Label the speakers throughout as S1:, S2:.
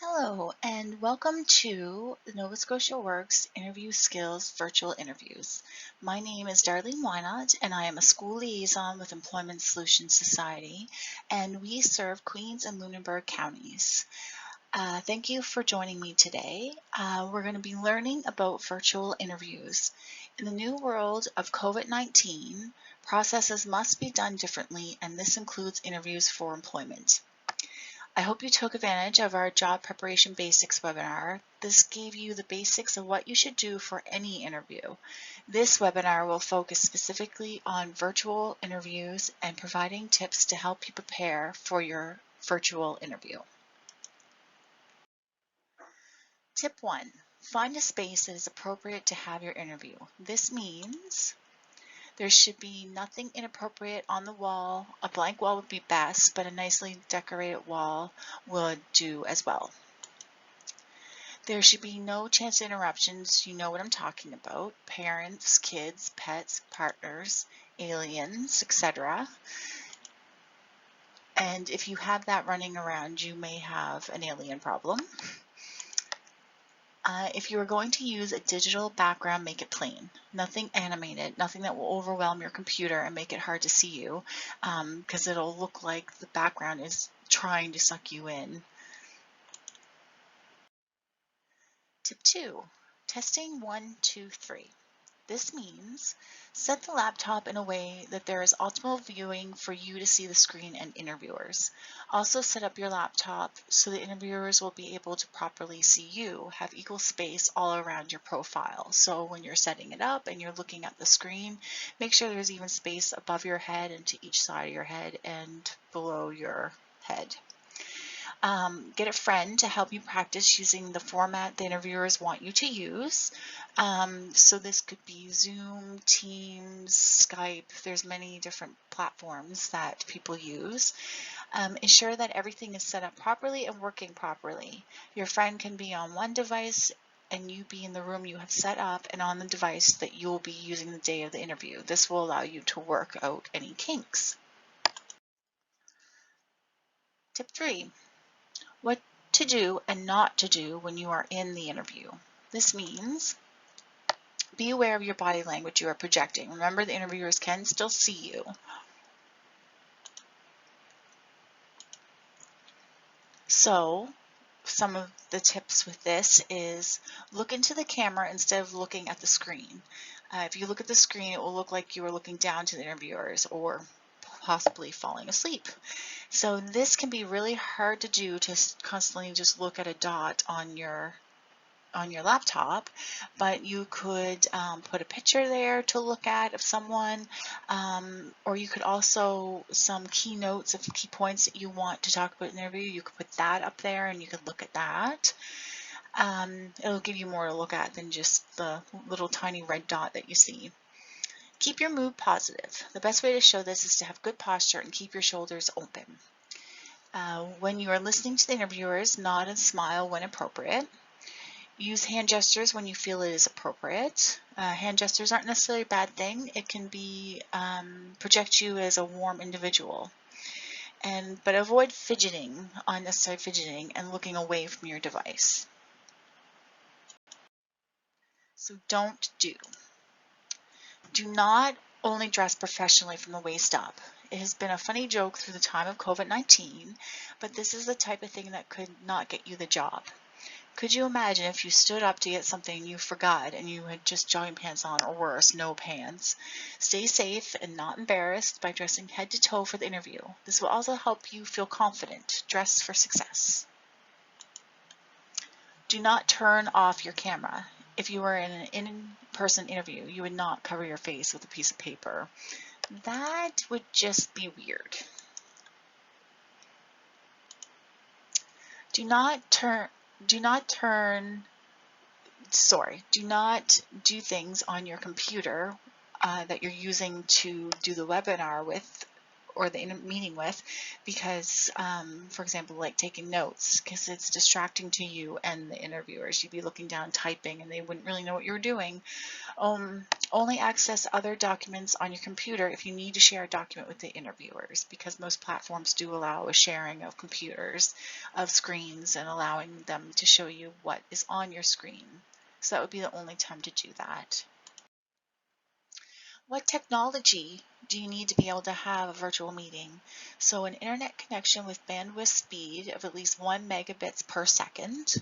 S1: Hello, and welcome to the Nova Scotia Works Interview Skills Virtual Interviews. My name is Darlene Wynot, and I am a school liaison with Employment Solutions Society, and we serve Queens and Lunenburg counties. Thank you for joining me today. We're going to be learning about virtual interviews. In the new world of COVID-19, processes must be done differently, and this includes interviews for employment. I hope you took advantage of our Job Preparation Basics webinar. This gave you the basics of what you should do for any interview. This webinar will focus specifically on virtual interviews and providing tips to help you prepare for your virtual interview. Tip 1. Find a space that is appropriate to have your interview. This means there should be nothing inappropriate on the wall. A blank wall would be best, but a nicely decorated wall would do as well. There should be no chance of interruptions. You know what I'm talking about. Parents, kids, pets, partners, aliens, etc. And if you have that running around, you may have an alien problem. If you are going to use a digital background, make it plain. Nothing animated, nothing that will overwhelm your computer and make it hard to see you, because it'll look like the background is trying to suck you in. Tip 2, testing 1, 2, 3. This means set the laptop in a way that there is optimal viewing for you to see the screen and interviewers. Also set up your laptop so the interviewers will be able to properly see you, have equal space all around your profile. So when you're setting it up and you're looking at the screen, make sure there's even space above your head and to each side of your head and below your head. Get a friend to help you practice using the format the interviewers want you to use. So this could be Zoom, Teams, Skype. There's many different platforms that people use. Ensure that everything is set up properly and working properly. Your friend can be on one device and you be in the room you have set up and on the device that you'll be using the day of the interview. This will allow you to work out any kinks. Tip 3. What to do and not to do when you are in the interview. This means be aware of your body language you are projecting. Remember, the interviewers can still see you. So some of the tips with this is look into the camera instead of looking at the screen. If you look at the screen, it will look like you are looking down to the interviewers or possibly falling asleep. So this can be really hard to do, to constantly just look at a dot on your laptop, but you could put a picture there to look at of someone, or you could also, some key notes of key points that you want to talk about in the interview, you could put that up there and you could look at that. It'll give you more to look at than just the little tiny red dot that you see. Keep your mood positive. The best way to show this is to have good posture and keep your shoulders open. When you are listening to the interviewers, nod and smile when appropriate. Use hand gestures when you feel it is appropriate. Hand gestures aren't necessarily a bad thing. It can be project you as a warm individual. But avoid fidgeting, unnecessary fidgeting, and looking away from your device. So don't do. Do not only dress professionally from the waist up. It has been a funny joke through the time of COVID-19, but this is the type of thing that could not get you the job. Could you imagine if you stood up to get something you forgot and you had just jogging pants on, or worse, no pants? Stay safe and not embarrassed by dressing head to toe for the interview. This will also help you feel confident. Dress for success. Do not turn off your camera. If you were in an in-person interview, you would not cover your face with a piece of paper. That would just be weird. Do not do things on your computer that you're using to do the webinar with or the meeting with, because for example, like taking notes, because it's distracting to you and the interviewers. You'd be looking down typing and they wouldn't really know what you were doing. Only access other documents on your computer if you need to share a document with the interviewers, because most platforms do allow a sharing of computers, of screens, and allowing them to show you what is on your screen. So that would be the only time to do that. What technology do you need to be able to have a virtual meeting? So an internet connection with bandwidth speed of at least 1 megabits per second,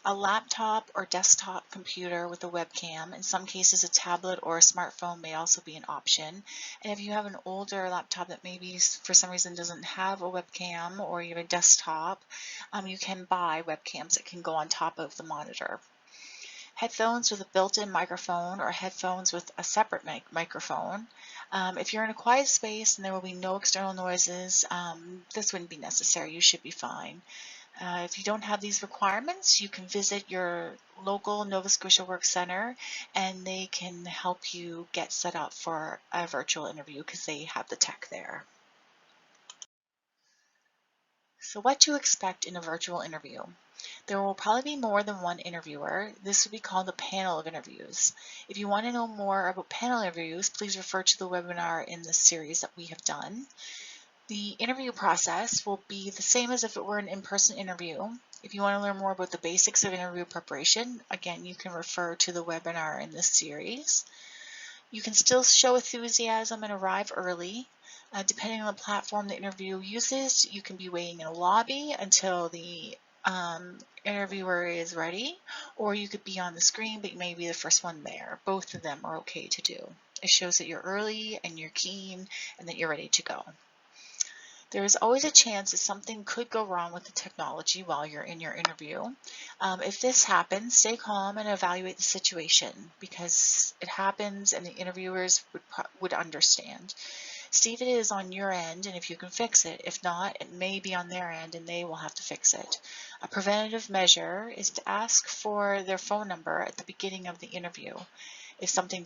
S1: a laptop or desktop computer with a webcam. In some cases, a tablet or a smartphone may also be an option. And if you have an older laptop that maybe for some reason doesn't have a webcam, or you have a desktop, you can buy webcams that can go on top of the monitor. Headphones with a built-in microphone or headphones with a separate microphone. If you're in a quiet space and there will be no external noises, this wouldn't be necessary. You should be fine. If you don't have these requirements, you can visit your local Nova Scotia Work Center and they can help you get set up for a virtual interview because they have the tech there. So what to expect in a virtual interview. There will probably be more than one interviewer. This would be called a panel of interviews. If you want to know more about panel interviews, please refer to the webinar in this series that we have done. The interview process will be the same as if it were an in-person interview. If you want to learn more about the basics of interview preparation, again, you can refer to the webinar in this series. You can still show enthusiasm and arrive early. Depending on the platform the interview uses, you can be waiting in a lobby until the interviewer is ready, or you could be on the screen, but you may be the first one there. Both of them are okay to do. It shows that you're early and you're keen and that you're ready to go. There is always a chance that something could go wrong with the technology while you're in your interview. If this happens, stay calm and evaluate the situation, because it happens and the interviewers would understand. See if it is on your end and if you can fix it. If not, it may be on their end and they will have to fix it. A preventative measure is to ask for their phone number at the beginning of the interview. If something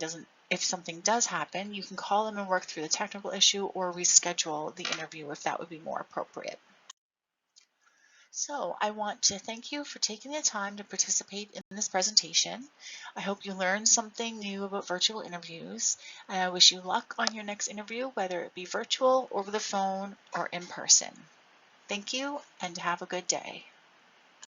S1: does happen, you can call them and work through the technical issue or reschedule the interview if that would be more appropriate. So I want to thank you for taking the time to participate in this presentation. I hope you learned something new about virtual interviews, and I wish you luck on your next interview, whether it be virtual, over the phone, or in person. Thank you, and have a good day.